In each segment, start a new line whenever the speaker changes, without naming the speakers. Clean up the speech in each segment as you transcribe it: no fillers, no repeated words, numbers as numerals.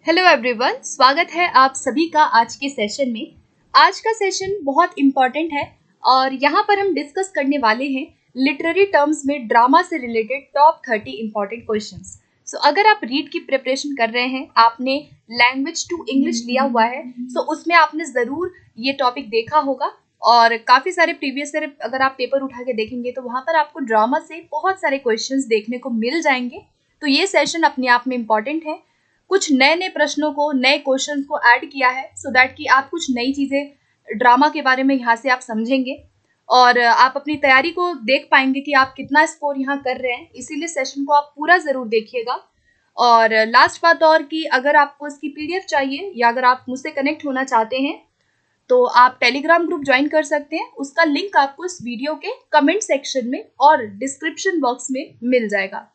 Hello everyone, स्वागत है आप सभी का आज के सेशन में। आज का सेशन बहुत इम्पॉर्टेंट है और यहाँ पर हम डिस्कस करने वाले हैं लिटरेरी टर्म्स में ड्रामा से रिलेटेड टॉप 30 इम्पॉर्टेंट क्वेश्चंस। सो अगर आप रीड की प्रिपरेशन कर रहे हैं, आपने लैंग्वेज टू इंग्लिश लिया हुआ है, तो उसमें आपने ज़रूर ये टॉपिक देखा होगा और काफ़ी सारे प्रीवियस ईयर अगर आप पेपर उठा के देखेंगे तो वहाँ पर आपको ड्रामा से बहुत सारे क्वेश्चंस देखने को मिल जाएंगे। तो ये सेशन अपने आप में इम्पॉर्टेंट है। कुछ नए नए प्रश्नों को, नए क्वेश्चंस को ऐड किया है सो दैट कि आप कुछ नई चीज़ें ड्रामा के बारे में यहाँ से आप समझेंगे और आप अपनी तैयारी को देख पाएंगे कि आप कितना स्कोर यहाँ कर रहे हैं। इसीलिए सेशन को आप पूरा ज़रूर देखिएगा। और लास्ट बात और कि अगर आपको इसकी पीडीएफ चाहिए या अगर आप मुझसे कनेक्ट होना चाहते हैं तो आप टेलीग्राम ग्रुप ज्वाइन कर सकते हैं। उसका लिंक आपको इस वीडियो के कमेंट सेक्शन में और डिस्क्रिप्शन बॉक्स में मिल जाएगा।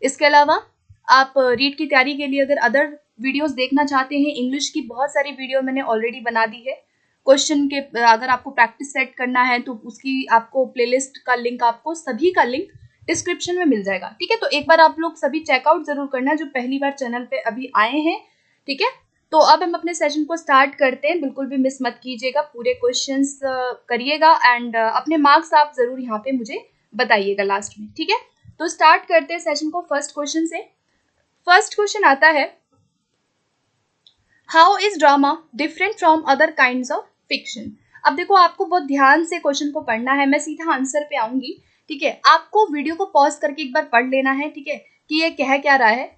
इसके अलावा आप रीड की तैयारी के लिए अगर अदर वीडियोस देखना चाहते हैं, इंग्लिश की बहुत सारी वीडियो मैंने ऑलरेडी बना दी है। क्वेश्चन के अगर आपको प्रैक्टिस सेट करना है तो उसकी आपको प्लेलिस्ट का लिंक, आपको सभी का लिंक डिस्क्रिप्शन में मिल जाएगा। ठीक है, तो एक बार आप लोग सभी चेकआउट जरूर करना जो पहली बार चैनल पे अभी आए हैं। ठीक है, तो अब हम अपने सेशन को स्टार्ट करते हैं। बिल्कुल भी मिस मत कीजिएगा, पूरे क्वेश्चंस करिएगा एंड अपने मार्क्स आप जरूर यहाँ पे मुझे बताइएगा लास्ट में। ठीक है, तो स्टार्ट करते हैं सेशन को फर्स्ट क्वेश्चन से। फर्स्ट क्वेश्चन आता है, how is drama different from other kinds of fiction. अब देखो, आपको बहुत ध्यान से क्वेश्चन को पढ़ना है, मैं सीधा आंसर पे आऊंगी। ठीक है, आपको वीडियो को पॉज करके एक बार पढ़ लेना है। ठीक है, कि ये कह क्या रहा है।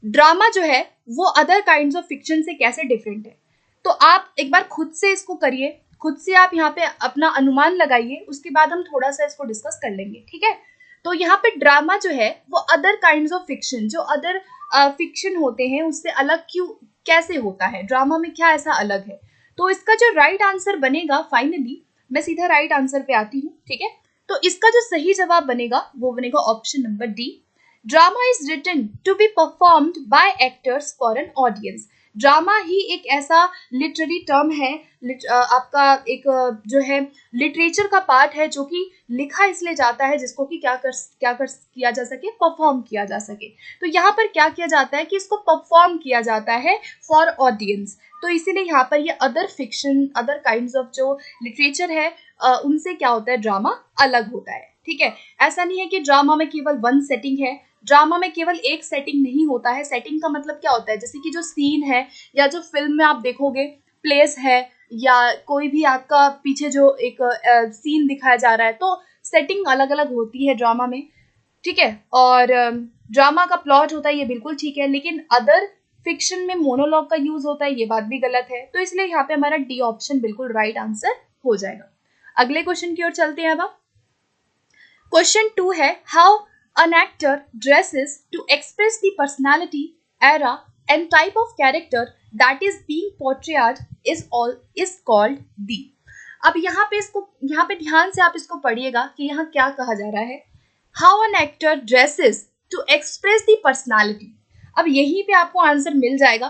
ड्रामा जो है वो अदर काइंड्स ऑफ फिक्शन से कैसे डिफरेंट है, तो आप एक बार खुद से इसको करिए, खुद से आप यहाँ पे अपना अनुमान लगाइए, उसके बाद हम थोड़ा सा इसको डिस्कस कर लेंगे। ठीक है, तो यहाँ पे ड्रामा जो है वो अदर काइंड्स ऑफ फिक्शन, जो अदर फिक्शन होते हैं उससे अलग क्यों, कैसे होता है, ड्रामा में क्या ऐसा अलग है। तो इसका जो राइट आंसर बनेगा, फाइनली मैं सीधा राइट आंसर पे आती हूँ। ठीक है, तो इसका जो सही जवाब बनेगा वो बनेगा option number D. Drama is written to be performed by actors for an audience. Drama ही एक ऐसा लिटरेरी टर्म है, आपका एक जो है लिटरेचर का पार्ट है जो कि लिखा इसलिए जाता है जिसको कि किया जा सके, परफॉर्म किया जा सके। तो यहाँ पर क्या किया जाता है कि इसको परफॉर्म किया जाता है फॉर ऑडियंस। तो इसीलिए यहाँ पर ये other fiction, other kinds of जो लिटरेचर है उनसे क्या होता है, ड्रामा अलग होता है। ठीक है, ऐसा नहीं है कि ड्रामा में केवल वन सेटिंग है, ड्रामा में केवल एक सेटिंग नहीं होता है। सेटिंग का मतलब क्या होता है, जैसे कि जो सीन है या जो फिल्म में आप देखोगे प्लेस है या कोई भी आपका पीछे जो एक सीन दिखाया जा रहा है, तो सेटिंग अलग अलग होती है ड्रामा में। ठीक है, और ड्रामा का प्लॉट होता है, ये बिल्कुल ठीक है, लेकिन अदर फिक्शन में मोनोलॉग का यूज होता है, ये बात भी गलत है। तो इसलिए यहाँ पे हमारा डी ऑप्शन बिल्कुल राइट आंसर हो जाएगा। अगले क्वेश्चन की ओर चलते हैं। अब क्वेश्चन 2 है, how an actor dresses to express the personality, era and type of character that is being portrayed is called the। अब यहाँ पे ध्यान से आप इसको पढ़िएगा कि यहाँ क्या कहा जा रहा है। How an actor dresses to express the personality, अब यहीं पे आपको आंसर मिल जाएगा।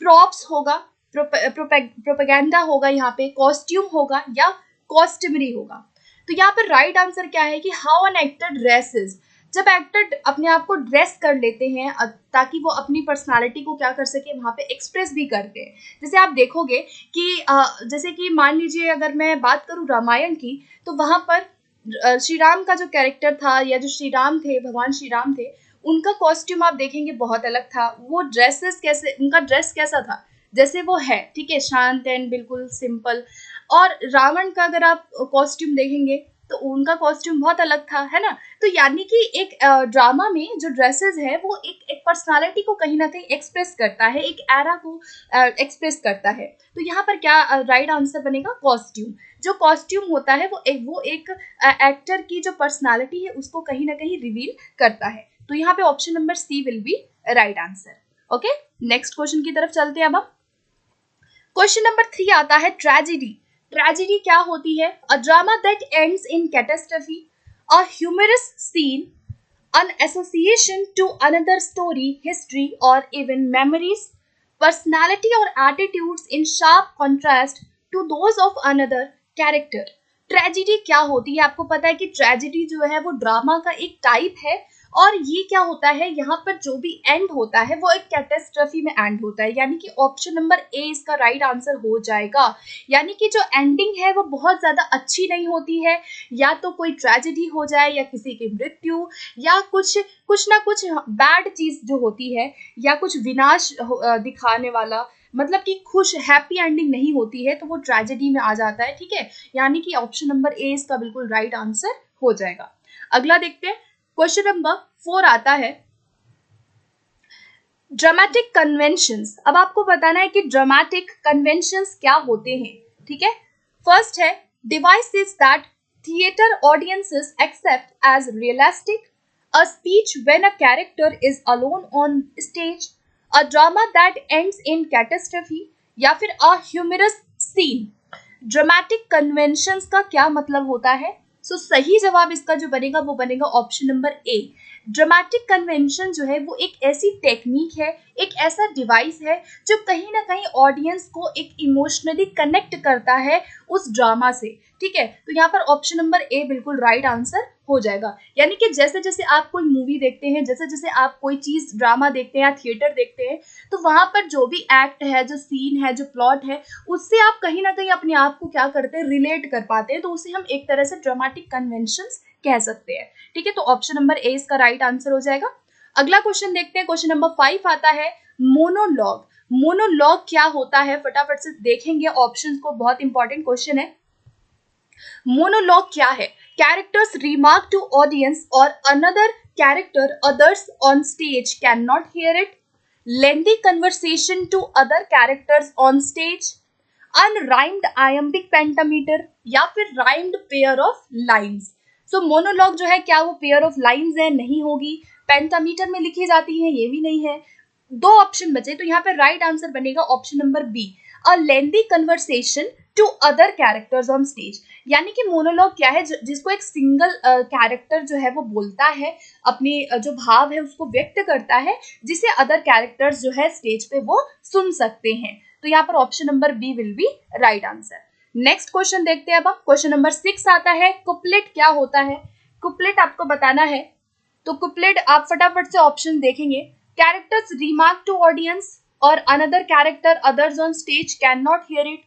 प्रॉप्स होगा, प्रोपेगेंडा होगा, यहाँ पे कॉस्ट्यूम होगा या कॉस्ट्यूमरी होगा। तो यहाँ पर राइट आंसर क्या है कि हाउ एन एक्टर ड्रेसेस, जब एक्टर अपने आप को ड्रेस कर लेते हैं ताकि वो अपनी पर्सनालिटी को क्या कर सके, वहाँ पे एक्सप्रेस भी करते हैं। जैसे आप देखोगे कि जैसे कि मान लीजिए अगर मैं बात करूँ रामायण की, तो वहाँ पर श्री राम का जो कैरेक्टर था या जो श्री राम थे, भगवान श्री राम थे, उनका कॉस्ट्यूम आप देखेंगे बहुत अलग था। वो ड्रेसेस कैसे, उनका ड्रेस कैसा था, जैसे वो है, ठीक है, शांत एंड बिल्कुल सिंपल। और रावण का अगर आप कॉस्ट्यूम देखेंगे तो उनका कॉस्ट्यूम बहुत अलग था, है ना। तो यानी कि एक ड्रामा में जो ड्रेसेस है वो एक पर्सनालिटी को कहीं ना कहीं एक्सप्रेस करता है, एक एरा को एक्सप्रेस करता है। तो यहाँ पर क्या राइट आंसर बनेगा, कॉस्ट्यूम। जो कॉस्ट्यूम होता है वो एक एक्टर की जो पर्सनालिटी है उसको कहीं ना कहीं रिवील करता है। तो यहाँ पे option number C will be right answer. Okay, next question की तरफ चलते हैं। अब क्वेश्चन नंबर 3 आता है, ट्रेजेडी। ट्रेजेडी क्या होती है, a drama that ends in catastrophe, a humorous scene, an association to another story, history or even memories, personality or attitudes in sharp contrast to those of another character। Tragedy क्या होती है, आपको पता है कि ट्रेजेडी जो है वो ड्रामा का एक टाइप है और ये क्या होता है, यहाँ पर जो भी एंड होता है वो एक कैटेस्ट्रफी में एंड होता है, यानी कि ऑप्शन नंबर ए इसका राइट आंसर हो जाएगा। यानी कि जो एंडिंग है वो बहुत ज्यादा अच्छी नहीं होती है, या तो कोई ट्रेजेडी हो जाए या किसी की मृत्यु या कुछ ना कुछ बैड चीज जो होती है या कुछ विनाश दिखाने वाला, मतलब कि खुश हैप्पी एंडिंग नहीं होती है, तो वो ट्रेजेडी में आ जाता है। ठीक है, यानी कि ऑप्शन नंबर ए इसका बिल्कुल राइट आंसर हो जाएगा। अगला देखते हैं, क्वेश्चन नंबर 4 आता है ड्रामेटिक कन्वेंशंस। अब आपको बताना है कि ड्रामेटिक कन्वेंशंस क्या होते हैं। ठीक है, फर्स्ट है devices that theatre audiences accept as realistic, a speech when a character is alone on stage, a drama that ends in catastrophe, या फिर a humorous scene. Dramatic conventions का क्या मतलब होता है? सो सही जवाब इसका जो बनेगा वो बनेगा ऑप्शन नंबर ए। ड्रामेटिक कन्वेंशन जो है वो एक ऐसी टेक्निक है, एक ऐसा डिवाइस है जो कहीं ना कहीं ऑडियंस को एक इमोशनली कनेक्ट करता है उस ड्रामा से। ठीक है, तो यहाँ पर ऑप्शन नंबर ए बिल्कुल राइट आंसर हो जाएगा। यानी कि जैसे जैसे आप कोई मूवी देखते हैं, जैसे जैसे आप कोई चीज ड्रामा देखते हैं या थिएटर देखते हैं, तो वहां पर जो भी एक्ट है, जो सीन है, जो प्लॉट है, उससे आप कहीं ना कहीं अपने आप को क्या करते हैं, रिलेट कर पाते हैं, तो उसे हम एक तरह से ड्रामेटिक कन्वेंशंस कह सकते हैं। ठीक है, तो ऑप्शन नंबर ए इसका राइट आंसर हो जाएगा। अगला क्वेश्चन देखते हैं, क्वेश्चन नंबर 5 आता है मोनोलॉग। मोनोलॉग क्या होता है, फटाफट से देखेंगे ऑप्शंस को, बहुत इंपॉर्टेंट क्वेश्चन है। मोनोलॉग क्या है? कैरेक्टर्स रिमार्क टू ऑडियंस और another character others on stage can not hear it, lengthy conversation to other characters on stage, unrhymed iambic pentameter, या फिर rhymed pair of lines. So monologue जो है क्या वो पेयर ऑफ लाइन्स है? नहीं होगी। पेंटामीटर में लिखी जाती है, ये भी नहीं है। दो ऑप्शन बचे, तो यहाँ पे राइट आंसर बनेगा option number B, a lengthy conversation to other characters on stage. यानी कि मोनोलॉग क्या है, जिसको एक सिंगल कैरेक्टर जो है वो बोलता है, अपनी जो भाव है उसको व्यक्त करता है, जिसे अदर कैरेक्टर्स जो है स्टेज पे वो सुन सकते हैं। तो यहाँ पर option number B will be right answer. Next question देखते हैं अब हम, क्वेश्चन नंबर 6 आता है कुपलेट क्या होता है? कुपलेट आपको बताना है, तो कुपलेट आप फटाफट से ऑप्शन देखेंगे। कैरेक्टर्स रिमार्क टू ऑडियंस और another character others on stage can not hear it,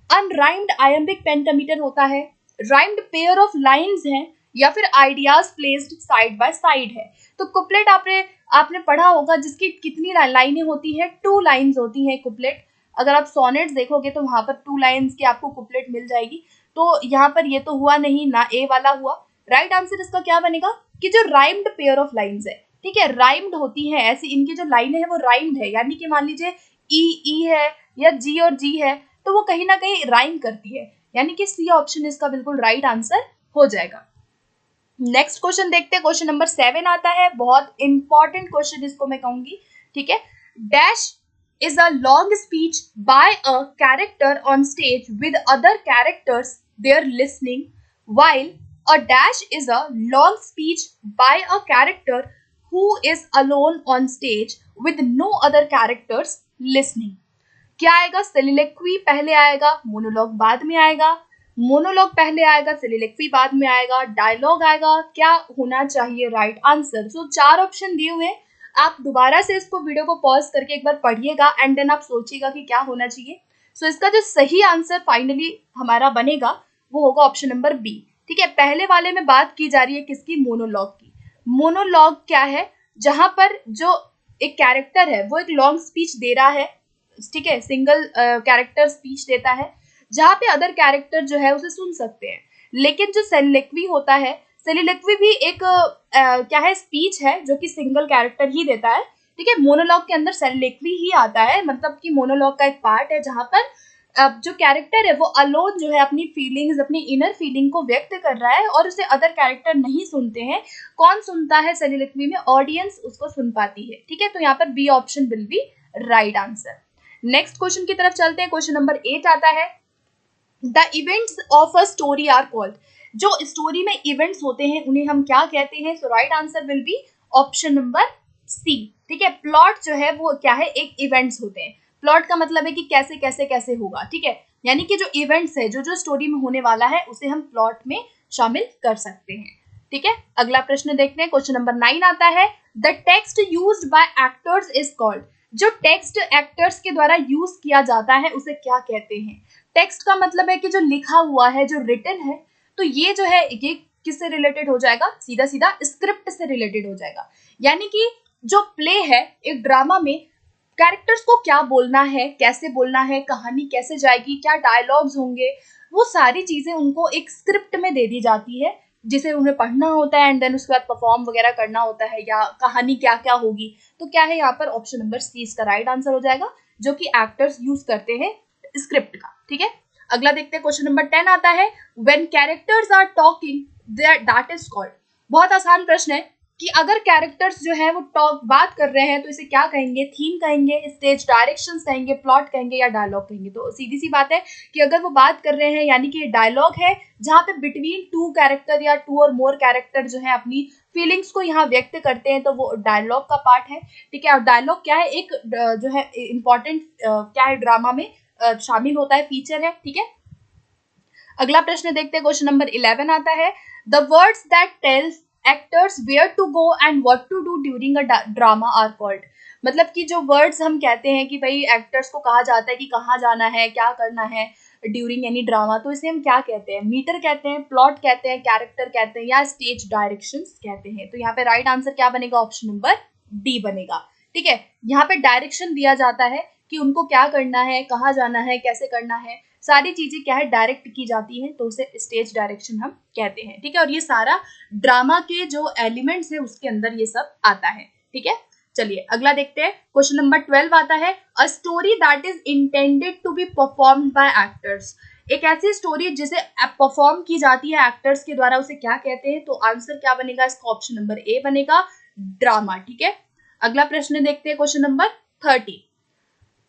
unrhymed iambic pentameter होता है, राइम्ड पेयर ऑफ लाइन्स हैं, या फिर ideas placed side by side है। तो कुपलेट आपने पढ़ा होगा, जिसकी कितनी लाइनें होती हैं? 2 लाइन्स होती हैं कुपलेट। अगर आप सोनेट्स देखोगे तो वहां पर 2 लाइन्स की आपको कुपलेट मिल जाएगी। तो यहाँ पर ये तो हुआ नहीं ना, ए वाला हुआ। राइट आंसर इसका क्या बनेगा कि जो राइम्ड पेयर ऑफ लाइन्स है, ठीक है, राइम्ड होती है ऐसी, इनकी जो लाइनें है वो राइम्ड है, यानी कि मान लीजिए ई है या जी और जी है, तो वो कहीं ना कहीं राइम करती है, यानी कि सी ऑप्शन इसका बिल्कुल राइट आंसर हो जाएगा। नेक्स्ट क्वेश्चन देखते हैं, क्वेश्चन नंबर 7 आता है, बहुत इंपॉर्टेंट क्वेश्चन इसको मैं कहूंगी। ठीक है, dash is a long speech by a character on stage with other characters there listening, while a dash is a long speech by a character who is alone on stage with no other characters listening। क्या आएगा? soliloquy पहले आएगा, monologue बाद में आएगा, monologue पहले आएगा, soliloquy बाद में आएगा, डायलॉग आएगा, क्या होना चाहिए राइट आंसर? सो 4 ऑप्शन दिए हुए, आप दोबारा से इसको वीडियो को पॉज करके एक बार पढ़िएगा एंड देन आप सोचिएगा कि क्या होना चाहिए। सो इसका जो सही आंसर फाइनली हमारा बनेगा वो होगा ऑप्शन नंबर बी। ठीक है, पहले वाले में बात की जा रही है किसकी? मोनोलॉग की। मोनोलॉग क्या है? जहां पर जो एक कैरेक्टर है वो एक लॉन्ग स्पीच दे रहा है, ठीक है, सिंगल कैरेक्टर स्पीच देता है, जहां पे अदर कैरेक्टर जो है उसे सुन सकते हैं। लेकिन जो सेलिलोक्वी होता है, सेलिलोक्वी भी एक क्या है, स्पीच है जो कि सिंगल कैरेक्टर ही देता है। ठीक है, मोनोलॉग के अंदर सेलिलोक्वी ही आता है, मतलब कि मोनोलॉग का एक पार्ट है जहां पर जो कैरेक्टर है वो अलोन जो है अपनी फीलिंग्स, अपनी इनर फीलिंग को व्यक्त कर रहा है और उसे अदर कैरेक्टर नहीं सुनते हैं। कौन सुनता है सेलिलोक्वी में? ऑडियंस उसको सुन पाती है। ठीक है, तो यहाँ पर B option will be right answer. Next question की तरफ चलते हैं, क्वेश्चन नंबर 8 आता है the events of a story are called. जो स्टोरी में इवेंट्स होते हैं उन्हें हम क्या कहते हैं? So right answer will be option number C. ठीक है, प्लॉट जो है वो क्या है? एक इवेंट्स होते हैं। प्लॉट का मतलब है कि कैसे कैसे कैसे होगा। ठीक है, यानी कि जो इवेंट्स है, जो जो स्टोरी में होने वाला है, उसे हम प्लॉट में शामिल कर सकते हैं। ठीक है, अगला प्रश्न देखते हैं। क्वेश्चन नंबर 9 आता है, the text used by actors is called. जो टेक्स्ट एक्टर्स के द्वारा यूज किया जाता है उसे क्या कहते हैं? टेक्स्ट का मतलब है कि जो लिखा हुआ है, जो रिटन है, तो ये जो है ये किससे रिलेटेड हो जाएगा? सीधा सीधा स्क्रिप्ट से रिलेटेड हो जाएगा। यानी कि जो प्ले है, एक ड्रामा में कैरेक्टर्स को क्या बोलना है, कैसे बोलना है, कहानी कैसे जाएगी, क्या डायलॉग्स होंगे, वो सारी चीजें उनको एक स्क्रिप्ट में दे दी जाती है, जिसे उन्हें पढ़ना होता है एंड देन उसके बाद परफॉर्म वगैरह करना होता है, या कहानी क्या क्या होगी। तो क्या है यहाँ पर? ऑप्शन नंबर सी इसका राइट आंसर हो जाएगा, जो कि एक्टर्स यूज करते हैं स्क्रिप्ट का। ठीक है, अगला देखते हैं। क्वेश्चन नंबर 10 आता है, when characters are talking that is called. बहुत आसान प्रश्न है कि अगर कैरेक्टर्स जो है वो टॉक बात कर रहे हैं तो इसे क्या कहेंगे? थीम कहेंगे, स्टेज डायरेक्शंस कहेंगे, प्लॉट कहेंगे, या डायलॉग कहेंगे? तो सीधी सी बात है कि अगर वो बात कर रहे हैं यानी कि डायलॉग है, जहाँ पे बिटवीन टू कैरेक्टर या टू और मोर कैरेक्टर जो है अपनी फीलिंग्स को यहाँ व्यक्त करते हैं, तो वो डायलॉग का पार्ट है। ठीक है, और डायलॉग क्या है? एक जो है इम्पॉर्टेंट क्या है ड्रामा में शामिल होता है, फीचर है। ठीक है, अगला प्रश्न देखते हैं। क्वेश्चन नंबर 11 आता है, the words that tells actors where to go and what to do during a drama are called. मतलब कि जो वर्ड्स हम कहते हैं कि भाई एक्टर्स को कहा जाता है कि कहाँ जाना है, क्या करना है ड्यूरिंग एनी ड्रामा, तो इसे हम क्या कहते हैं? मीटर कहते हैं, प्लॉट कहते हैं, कैरेक्टर कहते हैं, या स्टेज डायरेक्शंस कहते हैं? तो यहाँ पे राइट आंसर क्या बनेगा? ऑप्शन नंबर डी बनेगा। ठीक है, यहाँ पे डायरेक्शन दिया जाता है कि उनको क्या करना है, कहाँ जाना है, कैसे करना है, सारी चीजें क्या है डायरेक्ट की जाती हैं, तो उसे स्टेज डायरेक्शन हम कहते हैं। ठीक है, और ये सारा ड्रामा के जो एलिमेंट्स है उसके अंदर ये सब आता है। ठीक है, चलिए अगला देखते हैं। क्वेश्चन नंबर 12 आता है, a story that is intended to be performed by actors. एक ऐसी स्टोरी जिसे परफॉर्म की जाती है एक्टर्स के द्वारा, उसे क्या कहते हैं? तो आंसर क्या बनेगा इसका? ऑप्शन नंबर ए बनेगा, ड्रामा। ठीक है, अगला प्रश्न देखते हैं। Question number 30,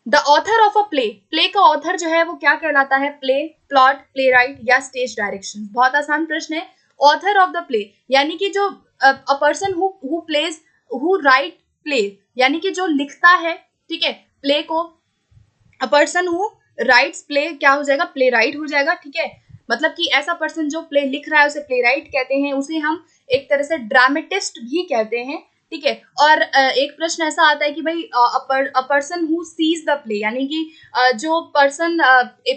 the author of a play. Play का ऑथर जो है वो क्या कहलाता है? प्ले, प्लॉट, प्ले राइट, या स्टेज डायरेक्शन? बहुत आसान प्रश्न है। ऑथर ऑफ द प्ले यानी कि जो a person who plays, who right play, यानी कि जो लिखता है, ठीक है, प्ले को। A person who rights play क्या हो जाएगा? प्ले राइट हो जाएगा। ठीक है, मतलब कि ऐसा पर्सन जो प्ले लिख रहा है उसे प्ले राइट कहते हैं, उसे हम एक तरह से ड्रामेटिस्ट भी कहते हैं। ठीक है, और एक प्रश्न ऐसा आता है कि भाई a person who seize the play, यानी कि जो पर्सन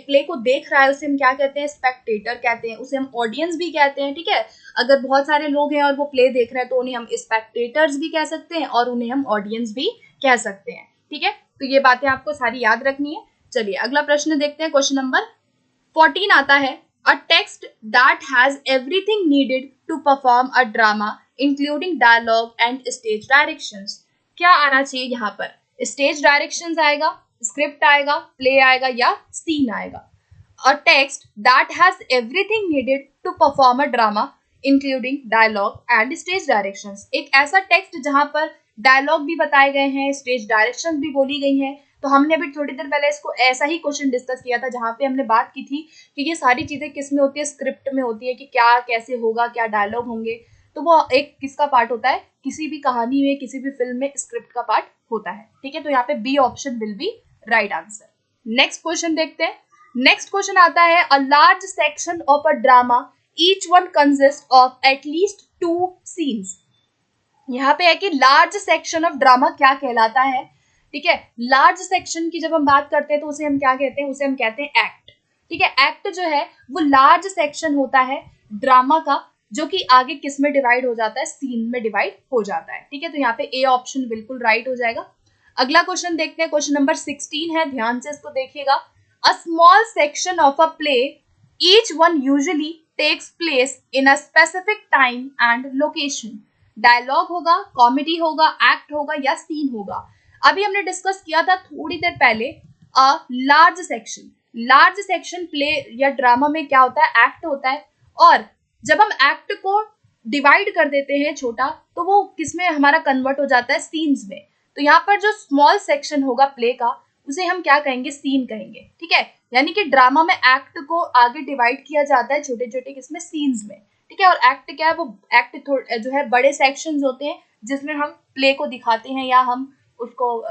प्ले को देख रहा है उसे हम क्या कहते हैं? स्पेक्टेटर कहते हैं, उसे हम ऑडियंस भी कहते हैं। ठीक है, अगर बहुत सारे लोग हैं और वो प्ले देख रहे हैं तो उन्हें हम स्पेक्टेटर्स भी कह सकते हैं और उन्हें हम ऑडियंस भी कह सकते हैं। ठीक है, तो ये बातें आपको सारी याद रखनी है। चलिए अगला प्रश्न देखते हैं। क्वेश्चन नंबर 14 आता है, a text that has everything needed to perform a drama including dialogue and stage directions. क्या आना चाहिए यहाँ पर? स्टेज डायरेक्शंस आएगा, स्क्रिप्ट आएगा, प्ले आएगा, या सीन आएगा? A text that has everything needed to perform a drama including dialogue and stage directions. एक ऐसा टेक्स्ट जहां पर डायलॉग भी बताए गए हैं, स्टेज डायरेक्शन भी बोली गई हैं। तो हमने अभी थोड़ी देर पहले इसको ऐसा ही क्वेश्चन डिस्कस किया था, जहां पे हमने बात की थी कि ये सारी चीजें किस में होती है? स्क्रिप्ट में होती है, कि क्या कैसे होगा, क्या डायलॉग होंगे। तो वो एक किसका पार्ट होता है? किसी भी कहानी में, किसी भी फिल्म में स्क्रिप्ट का पार्ट होता है। ठीक है, तो यहाँ पे B option will be right answer. Next question देखते हैं। नेक्स्ट क्वेश्चन आता है, a large section of a drama each one consist of at least 2 scenes. यहाँ पे है कि लार्ज सेक्शन ऑफ ड्रामा क्या कहलाता है? ठीक है, लार्ज सेक्शन की जब हम बात करते हैं तो उसे हम क्या कहते हैं? उसे हम कहते हैं एक्ट। ठीक है, एक्ट जो है वो लार्ज सेक्शन होता है ड्रामा का, जो कि आगे किस में डिवाइड हो जाता है? सीन में डिवाइड हो जाता है। ठीक है, तो यहाँ पे ए ऑप्शन बिल्कुल राइट हो जाएगा। अगला क्वेश्चन देखते हैं। क्वेश्चन नंबर 16 है, ध्यान से इसको देखिएगा। A small section of a play, each one usually takes place in a specific time and location. Dialogue होगा, कॉमेडी होगा, एक्ट होगा, या सीन होगा? अभी हमने डिस्कस किया था थोड़ी देर पहले, अ large section. Large section play या ड्रामा में क्या होता है? एक्ट होता है। और जब हम एक्ट को डिवाइड कर देते हैं छोटा, तो वो किसमें हमारा कन्वर्ट हो जाता है? सीन्स में। तो यहाँ पर जो स्मॉल सेक्शन होगा प्ले का, उसे हम क्या कहेंगे? सीन कहेंगे। ठीक है, यानी कि ड्रामा में एक्ट को आगे डिवाइड किया जाता है छोटे छोटे किसमें? सीन्स में। ठीक है, और एक्ट क्या है? वो एक्ट जो है बड़े सेक्शंस होते हैं जिसमें हम प्ले को दिखाते हैं या हम उसको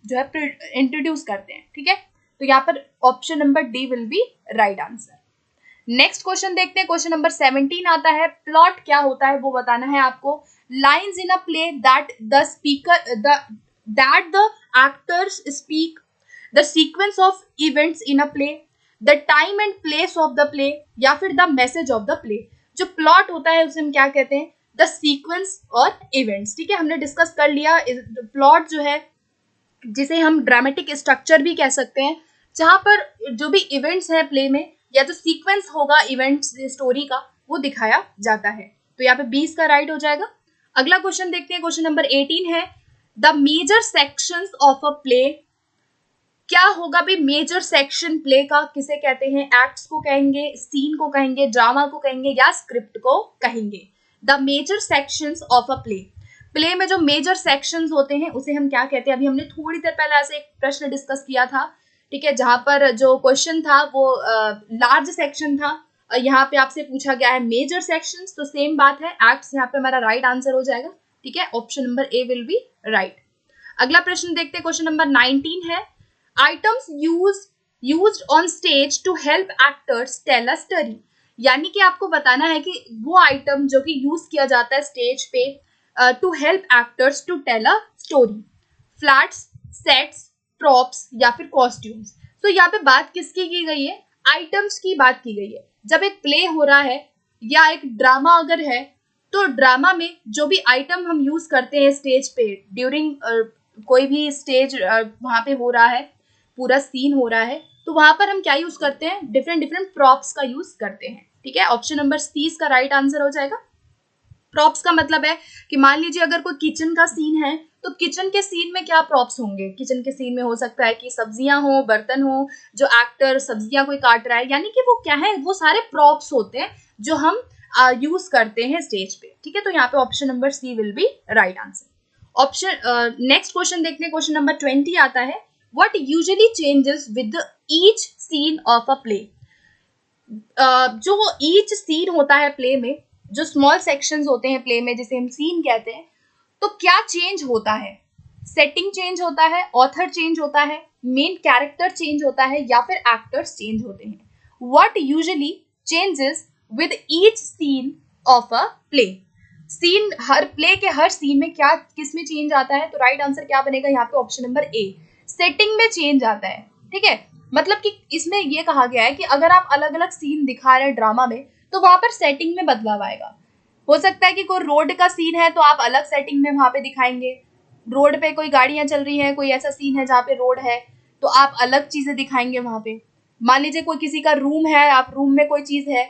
जो है इंट्रोड्यूस करते हैं। ठीक है, तो यहाँ पर option number D will be right answer. Next question देखते हैं, क्वेश्चन नंबर 17 आता है, प्लॉट क्या होता है वो बताना है आपको। Lines in a play that the speaker that the actors speak the sequence of events in a play, the time and place of the play, या फिर the message of the play. जो प्लॉट होता है उसे हम क्या कहते हैं, द सीक्वेंस और इवेंट्स। ठीक है, हमने डिस्कस कर लिया प्लॉट जो है जिसे हम ड्रामेटिक स्ट्रक्चर भी कह सकते हैं, जहां पर जो भी इवेंट्स हैं प्ले में या तो सीक्वेंस होगा इवेंट्स स्टोरी का वो दिखाया जाता है। तो यहाँ पे 20 का राइट हो जाएगा। अगला क्वेश्चन देखते हैं, क्वेश्चन नंबर 18 है, the major sections of a play. क्या होगा भी मेजर सेक्शन प्ले का, किसे कहते हैं, एक्ट्स को कहेंगे, सीन को कहेंगे, ड्रामा को कहेंगे, या स्क्रिप्ट को कहेंगे। The major sections of a play, play में जो मेजर सेक्शंस होते हैं उसे हम क्या कहते हैं। अभी हमने थोड़ी देर पहले ऐसे एक प्रश्न डिस्कस किया था, ठीक है, जहां पर जो क्वेश्चन था वो लार्ज सेक्शन था, यहाँ पे आपसे पूछा गया है मेजर सेक्शंस, तो सेम बात है, एक्ट्स यहाँ पे हमारा राइट आंसर हो जाएगा। ठीक है, option number A will be right. अगला प्रश्न देखते हैं, क्वेश्चन नंबर 19 है, items used on stage to help actors tell a story. यानी कि आपको बताना है कि वो आइटम जो कि यूज किया जाता है स्टेज पे to help actors to tell a story, flats, sets, props या फिर कॉस्ट्यूम्स। तो यहाँ पे बात किसकी की गई है, आइटम्स की बात की गई है। जब एक प्ले हो रहा है या एक ड्रामा अगर है, तो ड्रामा में जो भी आइटम हम यूज करते हैं स्टेज पे ड्यूरिंग कोई भी स्टेज वहां पे हो रहा है, पूरा सीन हो रहा है, तो वहां पर हम क्या यूज करते हैं, डिफरेंट डिफरेंट प्रॉप्स का यूज करते हैं। ठीक है, ऑप्शन नंबर 30 का राइट आंसर हो जाएगा। प्रॉप्स का मतलब है कि मान लीजिए अगर कोई किचन का सीन है, तो किचन के सीन में क्या प्रॉप्स होंगे, किचन के सीन में हो सकता है कि सब्जियां हो, बर्तन हो, जो एक्टर सब्जियां कोई काट रहा है, यानी कि वो क्या है, वो सारे प्रॉप्स होते हैं जो हम यूज करते हैं स्टेज पे। ठीक है, तो यहाँ पे option number C will be right answer. Option next question देखते हैं, क्वेश्चन नंबर 20 आता है, what usually changes with each scene of a play. जो ईच सीन होता है प्ले में, जो स्मॉल सेक्शंस होते हैं प्ले में जिसे हम सीन कहते हैं, तो क्या चेंज होता है, सेटिंग चेंज होता है, ऑथर चेंज होता है, मेन कैरेक्टर चेंज होता है, या फिर एक्टर्स चेंज होते हैं। What usually changes with each scene of a play. Scene, हर प्ले के हर सीन में क्या किस में चेंज आता है, तो राइट आंसर क्या बनेगा यहाँ पे, ऑप्शन नंबर ए, सेटिंग में चेंज आता है। ठीक है, मतलब कि इसमें ये कहा गया है कि अगर आप अलग अलग सीन दिखा रहे हैं ड्रामा में, तो वहां पर सेटिंग में बदलाव आएगा। हो सकता है कि कोई रोड का सीन है तो आप अलग सेटिंग में वहां पे दिखाएंगे, रोड पे कोई गाड़ियां चल रही हैं, कोई ऐसा सीन है जहाँ पे रोड है तो आप अलग चीजें दिखाएंगे वहां पे। मान लीजिए कोई किसी का रूम है, आप रूम में कोई चीज है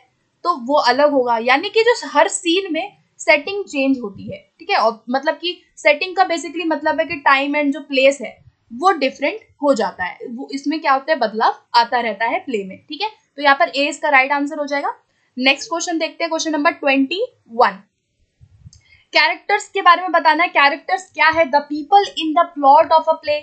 तो वो अलग होगा। यानी कि जो हर सीन में सेटिंग चेंज होती है। ठीक है, और मतलब कि सेटिंग का बेसिकली मतलब है कि टाइम एंड जो प्लेस है वो डिफरेंट हो जाता है, वो इसमें क्या होता है, बदलाव आता रहता है प्ले में। ठीक है, तो यहाँ पर ए इसका राइट आंसर हो जाएगा। नेक्स्ट क्वेश्चन देखते हैं, क्वेश्चन नंबर 21, कैरेक्टर्स के बारे में बताना है। कैरेक्टर्स क्या है, the people in the plot of a play,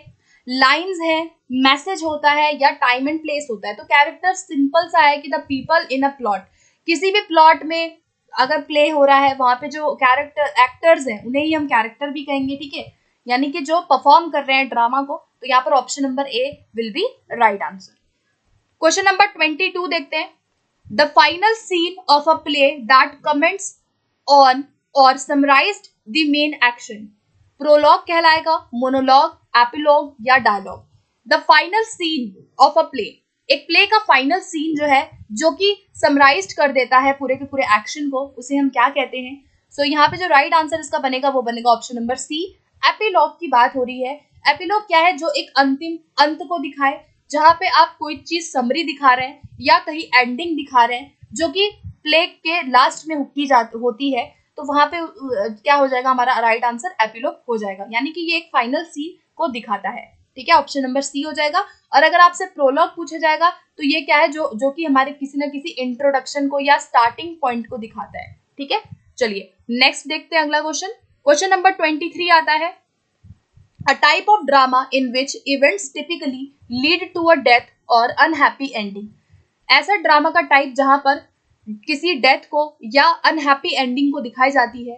lines है, मैसेज होता है, या टाइम एंड प्लेस होता है। तो कैरेक्टर सिंपल सा है कि the people in a plot, किसी भी प्लॉट में अगर प्ले हो रहा है वहां पे जो कैरेक्टर एक्टर्स हैं उन्हें ही हम कैरेक्टर भी कहेंगे। ठीक है, यानी कि जो परफॉर्म कर रहे हैं ड्रामा को, तो यहाँ पर option number A will be right answer. Question number 22 देखते हैं, the final scene of a play that comments on और summarized the main action, prologue कहलाएगा, मोनोलॉग, एपिलॉग या dialogue. The final scene of a play, एक play का final scene जो है जो कि समराइज्ड कर देता है पूरे के पूरे एक्शन को, उसे हम क्या कहते हैं। सो यहाँ पे जो राइट आंसर इसका बनेगा वो बनेगा ऑप्शन नंबर सी, एपिलॉग की बात हो रही है। एपिलॉग क्या है, जो एक अंतिम अंत को दिखाए, जहां पे आप कोई चीज समरी दिखा रहे हैं या कहीं एंडिंग दिखा रहे हैं जो कि प्ले के लास्ट में होती है, तो वहां पे क्या हो जाएगा, हमारा राइट आंसर एपिलॉग हो जाएगा। यानी कि ये एक फाइनल सीन को दिखाता है। ठीक है, ऑप्शन नंबर सी हो जाएगा। और अगर आपसे प्रोलॉग पूछा जाएगा तो ये क्या है, जो कि हमारे किसी ना किसी इंट्रोडक्शन को या स्टार्टिंग पॉइंट को दिखाता है। ठीक है, चलिए नेक्स्ट देखते हैं अगला क्वेश्चन। क्वेश्चन नंबर 23 आता है, a type of drama in which events typically lead to a death or unhappy ending। ऐसा ड्रामा का टाइप जहां पर किसी डेथ को या अनहैप्पी एंडिंग को दिखाई जाती है,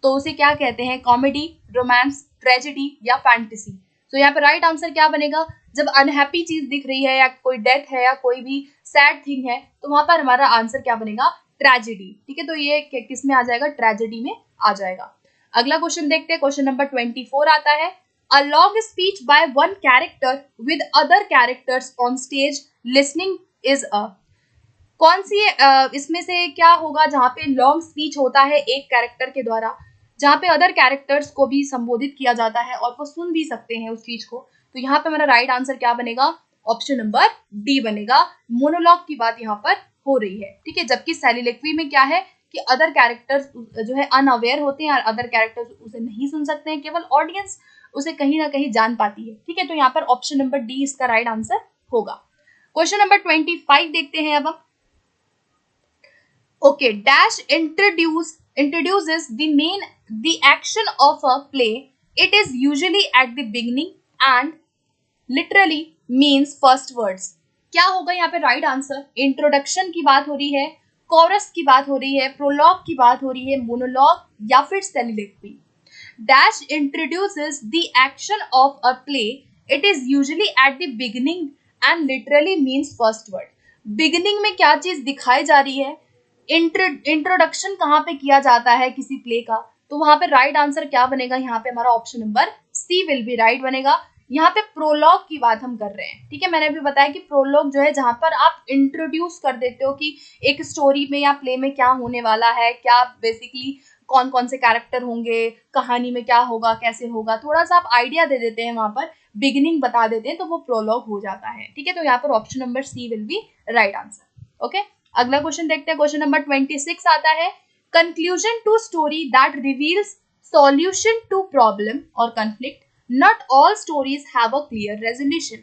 तो उसे क्या कहते हैं, कॉमेडी, रोमांस, ट्रेजेडी या फैंटेसी। तो यहाँ पे राइट आंसर क्या बनेगा, जब अनहैप्पी चीज दिख रही है या कोई डेथ है या कोई भी सैड थिंग है तो वहां पर हमारा आंसर क्या बनेगा, ट्रेजेडी। ठीक है, तो ये किस में आ जाएगा, ट्रेजेडी में आ जाएगा। अगला क्वेश्चन देखते हैं, क्वेश्चन नंबर 24 आता है, a long speech by one character with other characters on stage listening is a, कौन सी इसमें से क्या होगा जहां पे लॉन्ग स्पीच होता है एक कैरेक्टर के द्वारा, जहां पे अदर कैरेक्टर्स को भी संबोधित किया जाता है और वो सुन भी सकते हैं उस चीज को। तो यहाँ पे मेरा राइट आंसर क्या बनेगा, ऑप्शन नंबर डी बनेगा, मोनोलॉग की बात यहाँ पर हो रही है। ठीक है, जबकि सैलिलोक्वी में क्या है कि अदर कैरेक्टर्स जो है अनअवेयर होते हैं और अदर कैरेक्टर्स उसे नहीं सुन सकते हैं, केवल ऑडियंस उसे कहीं ना कहीं जान पाती है। ठीक है, तो यहाँ पर ऑप्शन नंबर डी इसका राइट आंसर होगा। क्वेश्चन नंबर 25 देखते हैं अब हम। Okay, dash introduces the action of a play. It is usually at the beginning and literally means first words. क्या होगा यहाँ पे राइट आंसर, इंट्रोडक्शन की बात हो रही है, कोरस की बात हो रही है, प्रोलॉग की बात हो रही है, मोनोलॉग या फिर सैलिलोक्वी। Dash introduces the action of a play. It is usually at the beginning and literally means first word. Beginning में क्या चीज दिखाई जा रही है, इंट्रोडक्शन कहाँ पे किया जाता है किसी प्ले का, तो वहां पे राइट आंसर क्या बनेगा, यहाँ पे हमारा option number C will be right बनेगा। यहाँ पे प्रोलॉग की बात हम कर रहे हैं। ठीक है, मैंने अभी बताया कि प्रोलॉग जो है जहां पर आप इंट्रोड्यूस कर देते हो कि एक स्टोरी में या प्ले में क्या होने वाला है, क्या बेसिकली कौन कौन से कैरेक्टर होंगे, कहानी में क्या होगा, कैसे होगा, थोड़ा सा आप आइडिया दे देते हैं, वहां पर बिगिनिंग बता देते हैं, तो वो प्रोलॉग हो जाता है। ठीक है, तो यहाँ पर option number C will be right answer. Okay, अगला क्वेश्चन देखते हैं, क्वेश्चन नंबर 26 आता है, conclusion to story that reveals solution to problem और conflict, not all stories have a clear resolution.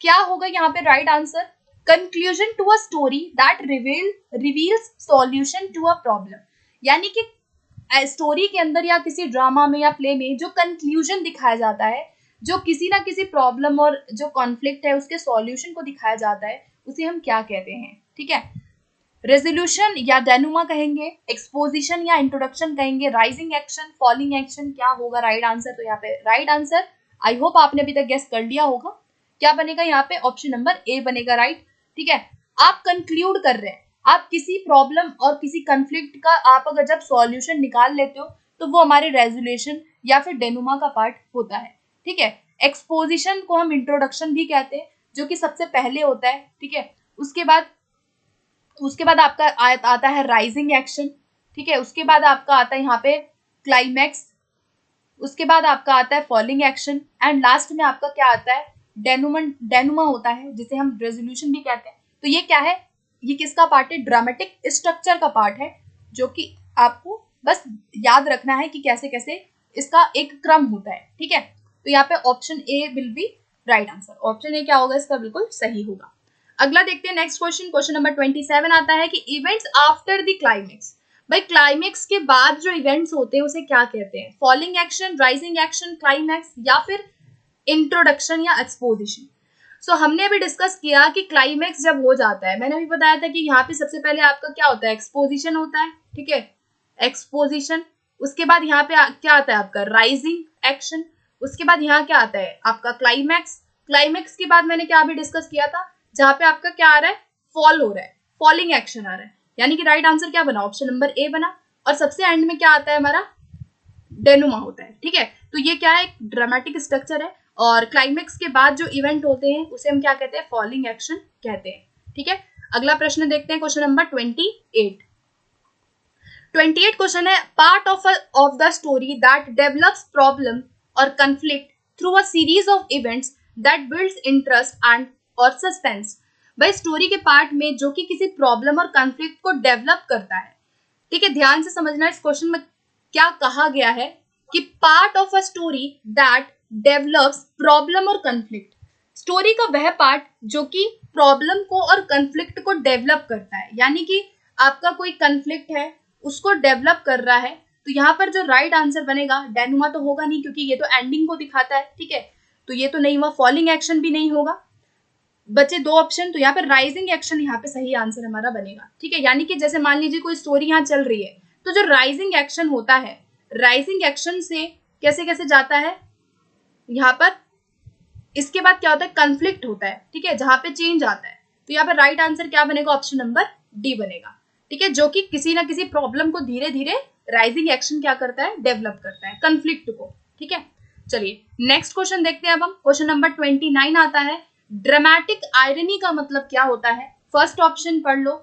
क्या होगा यहाँ पे right answer, conclusion to a story that reveals solution to a problem, यानी कि स्टोरी के अंदर या किसी ड्रामा में या प्ले में जो कंक्लूजन दिखाया जाता है, जो किसी ना किसी प्रॉब्लम और जो कॉन्फ्लिक्ट है उसके सॉल्यूशन को दिखाया जाता है, उसे हम क्या कहते हैं। ठीक है, रेजोल्यूशन या डेनुमा कहेंगे, एक्सपोजिशन या इंट्रोडक्शन कहेंगे, राइजिंग एक्शन, फॉलिंग एक्शन, क्या होगा राइट आंसर। तो यहाँ पे राइट आंसर, आई होप आपने अभी तक गेस कर लिया होगा, क्या बनेगा यहाँ पे, ऑप्शन नंबर ए बनेगा राइट। ठीक है, आप कंक्लूड कर रहे हैं, आप किसी प्रॉब्लम और किसी कंफ्लिक्ट का आप अगर जब सॉल्यूशन निकाल लेते हो तो वो हमारे रेजोल्यूशन या फिर डेनुमा का पार्ट होता है। ठीक है, एक्सपोजिशन को हम इंट्रोडक्शन भी कहते हैं, जो कि सबसे पहले होता है। ठीक है, उसके बाद आपका आता है राइजिंग एक्शन। ठीक है, उसके बाद आपका आता है यहाँ पे क्लाइमैक्स, उसके बाद आपका आता है फॉलिंग एक्शन, एंड लास्ट में आपका क्या आता है, डेनुमा होता है, जिसे हम रेजोल्यूशन भी कहते हैं। तो ये क्या है, ये किसका पार्ट है, ड्रामेटिक स्ट्रक्चर का पार्ट है, जो कि आपको बस याद रखना है कि कैसे कैसे इसका एक क्रम होता है। ठीक है, तो यहाँ पे option A will be right answer, option A क्या होगा इसका, बिल्कुल सही होगा। अगला देखते हैं नेक्स्ट क्वेश्चन, क्वेश्चन नंबर 27 आता है कि इवेंट्स आफ्टर द क्लाइमेक्स, भाई क्लाइमेक्स के बाद जो इवेंट्स होते हैं उसे क्या कहते हैं, falling action, rising action, climax या फिर इंट्रोडक्शन या एक्सपोजिशन। सो हमने अभी डिस्कस किया कि क्लाइमैक्स जब हो जाता है, मैंने अभी बताया था कि यहाँ पे सबसे पहले आपका क्या होता है, एक्सपोजिशन होता है। ठीक है, एक्सपोजिशन, उसके बाद यहाँ पे क्या आता है आपका राइजिंग एक्शन, उसके बाद यहाँ क्या आता है आपका क्लाइमैक्स। क्लाइमैक्स के बाद मैंने क्या अभी डिस्कस किया था, जहां पे आपका क्या आ रहा है, फॉल हो रहा है, फॉलिंग एक्शन आ रहा है, यानी कि राइट आंसर क्या बना, ऑप्शन नंबर ए बना। और सबसे एंड में क्या आता है हमारा, डेनुमा होता है। ठीक है, तो ये क्या है, ड्रामेटिक स्ट्रक्चर है, और क्लाइमेक्स के बाद जो इवेंट होते हैं उसे हम क्या कहते हैं, फॉलिंग एक्शन कहते हैं। ठीक है, अगला प्रश्न देखते हैं, क्वेश्चन नंबर 28 क्वेश्चन है, part of the story that develops problem और conflict through a series of events that builds interest and और सस्पेंस। भाई स्टोरी के पार्ट में जो कि किसी प्रॉब्लम और कंफ्लिक्ट को डेवलप करता है। ठीक है, ध्यान से समझना, इस क्वेश्चन में क्या कहा गया है कि part of a story that develops problem और कंफ्लिक्ट, स्टोरी का वह पार्ट जो कि प्रॉब्लम को और कंफ्लिक्ट को डेवलप करता है, यानी कि आपका कोई कंफ्लिक्ट है उसको डेवलप कर रहा है। तो यहाँ पर जो राइट आंसर बनेगा, डेनुमा तो होगा नहीं क्योंकि ये तो एंडिंग को दिखाता है। ठीक है, तो ये तो नहीं हुआ, फॉलिंग एक्शन भी नहीं होगा, बचे दो ऑप्शन, तो यहाँ पे राइजिंग एक्शन यहाँ पे सही आंसर हमारा बनेगा। ठीक है, यानी कि जैसे मान लीजिए कोई स्टोरी यहाँ चल रही है, तो जो राइजिंग एक्शन होता है, राइजिंग एक्शन से कैसे कैसे जाता है, यहाँ पर इसके बाद क्या होता है, कन्फ्लिक्ट होता है, ठीक है, जहां पे चेंज आता है। तो यहाँ पे राइट आंसर क्या बनेगा, ऑप्शन नंबर डी बनेगा, ठीक है, जो कि किसी ना किसी प्रॉब्लम को धीरे धीरे राइजिंग एक्शन क्या करता है, डेवलप करता है, कन्फ्लिक्ट को, ठीक है। चलिए नेक्स्ट क्वेश्चन देखते हैं अब हम। क्वेश्चन नंबर 29 आता है, ड्रामेटिक आयरनी का मतलब क्या होता है। फर्स्ट ऑप्शन पढ़ लो,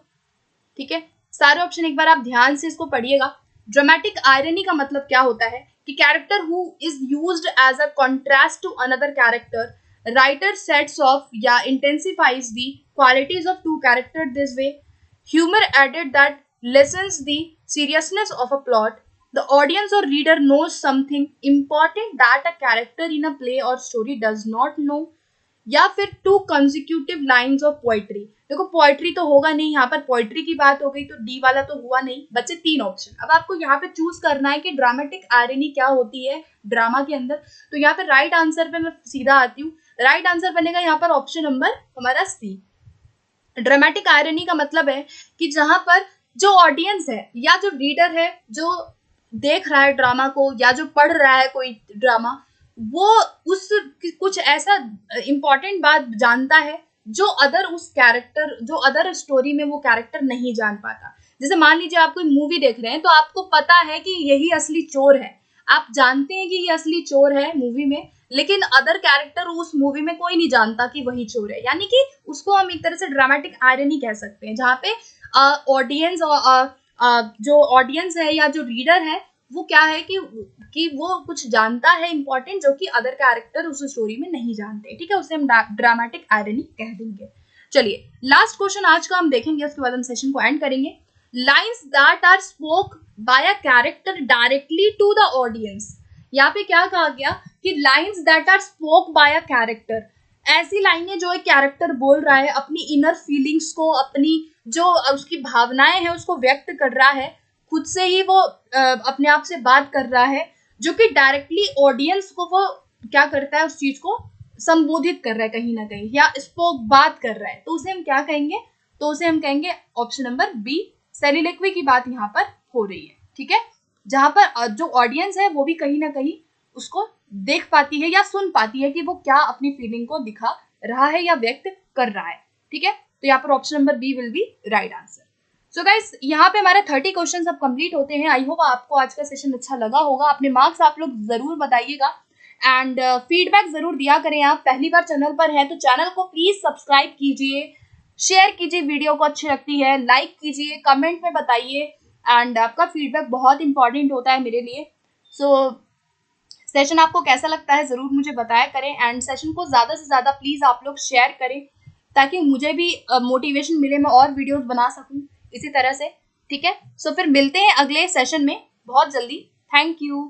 ठीक है, सारे ऑप्शन एक बार आप ध्यान से इसको पढ़िएगा। ड्रामेटिक आयरनी का मतलब क्या होता है कि character who is used as a contrast to another character, writer sets off या intensifies the qualities of two character this way, humor added that lessens the seriousness of a plot, the audience or reader knows something important that a character in a play or story does not know, या फिर to consecutive lines of poetry. देखो poetry तो होगा नहीं, यहाँ पर poetry की बात हो गई तो डी वाला तो हुआ नहीं, बच्चे तीन ऑप्शन। अब आपको यहाँ पे चूज करना है कि ड्रामेटिक आयरनी क्या होती है ड्रामा के अंदर। तो यहाँ पे राइट आंसर पे मैं सीधा आती हूँ, राइट आंसर बनेगा यहाँ पर ऑप्शन नंबर हमारा सी। ड्रामेटिक आयरनी का मतलब है कि जहां पर जो ऑडियंस है या जो रीडर है, जो देख रहा है ड्रामा को या जो पढ़ रहा है कोई ड्रामा, वो उस कुछ ऐसा इंपॉर्टेंट बात जानता है जो अदर उस कैरेक्टर, जो अदर स्टोरी में वो कैरेक्टर नहीं जान पाता। जैसे मान लीजिए आप कोई मूवी देख रहे हैं तो आपको पता है कि यही असली चोर है, आप जानते हैं कि ये असली चोर है मूवी में, लेकिन अदर कैरेक्टर उस मूवी में कोई नहीं जानता कि वही चोर है, यानी कि उसको हम एक तरह से ड्रामेटिक आयरनी कह सकते हैं, जहाँ पे ऑडियंस जो ऑडियंस है या जो रीडर है वो क्या है कि वो कुछ जानता है इंपॉर्टेंट जो कि अदर कैरेक्टर उस स्टोरी में नहीं जानते, ठीक है, उसे हम ड्रामेटिक आयरनी कह देंगे। चलिए लास्ट क्वेश्चन आज का हम देखेंगे, उसके बाद हम सेशन को एंड करेंगे। Lines that are spoke by a character directly to the audience. यहाँ पे क्या कहा गया कि lines that are spoke by a character, ऐसी लाइनें जो एक कैरेक्टर बोल रहा है, अपनी इनर फीलिंग्स को, अपनी जो उसकी भावनाएं हैं उसको व्यक्त कर रहा है, खुद से ही वो अपने आप से बात कर रहा है, जो कि डायरेक्टली ऑडियंस को वो क्या करता है, उस चीज को संबोधित कर रहा है कहीं ना कहीं, या स्पोक बात कर रहा है, तो उसे हम क्या कहेंगे, तो उसे हम कहेंगे ऑप्शन नंबर बी, सेलिलोक्वी की बात यहाँ पर हो रही है, ठीक है, जहां पर जो ऑडियंस है वो भी कहीं ना कहीं उसको देख पाती है या सुन पाती है कि वो क्या अपनी फीलिंग को दिखा रहा है या व्यक्त कर रहा है, ठीक है। तो यहाँ पर option number B will be right answer. So guys यहाँ पे हमारे 30 क्वेश्चन अब कंप्लीट होते हैं। आई होप आपको आज का सेशन अच्छा लगा होगा, अपने मार्क्स आप लोग जरूर बताइएगा एंड फीडबैक जरूर दिया करें। आप पहली बार चैनल पर हैं तो चैनल को प्लीज सब्सक्राइब कीजिए, शेयर कीजिए, वीडियो को अच्छी लगती है लाइक कीजिए, कमेंट में बताइए एंड आपका फीडबैक बहुत इंपॉर्टेंट होता है मेरे लिए। सो सेशन आपको कैसा लगता है जरूर मुझे बताया करें एंड सेशन को ज़्यादा से ज़्यादा प्लीज़ आप लोग शेयर करें ताकि मुझे भी मोटिवेशन मिले, मैं और वीडियोस बना सकूं इसी तरह से, ठीक है। सो फिर मिलते हैं अगले सेशन में बहुत जल्दी। Thank you.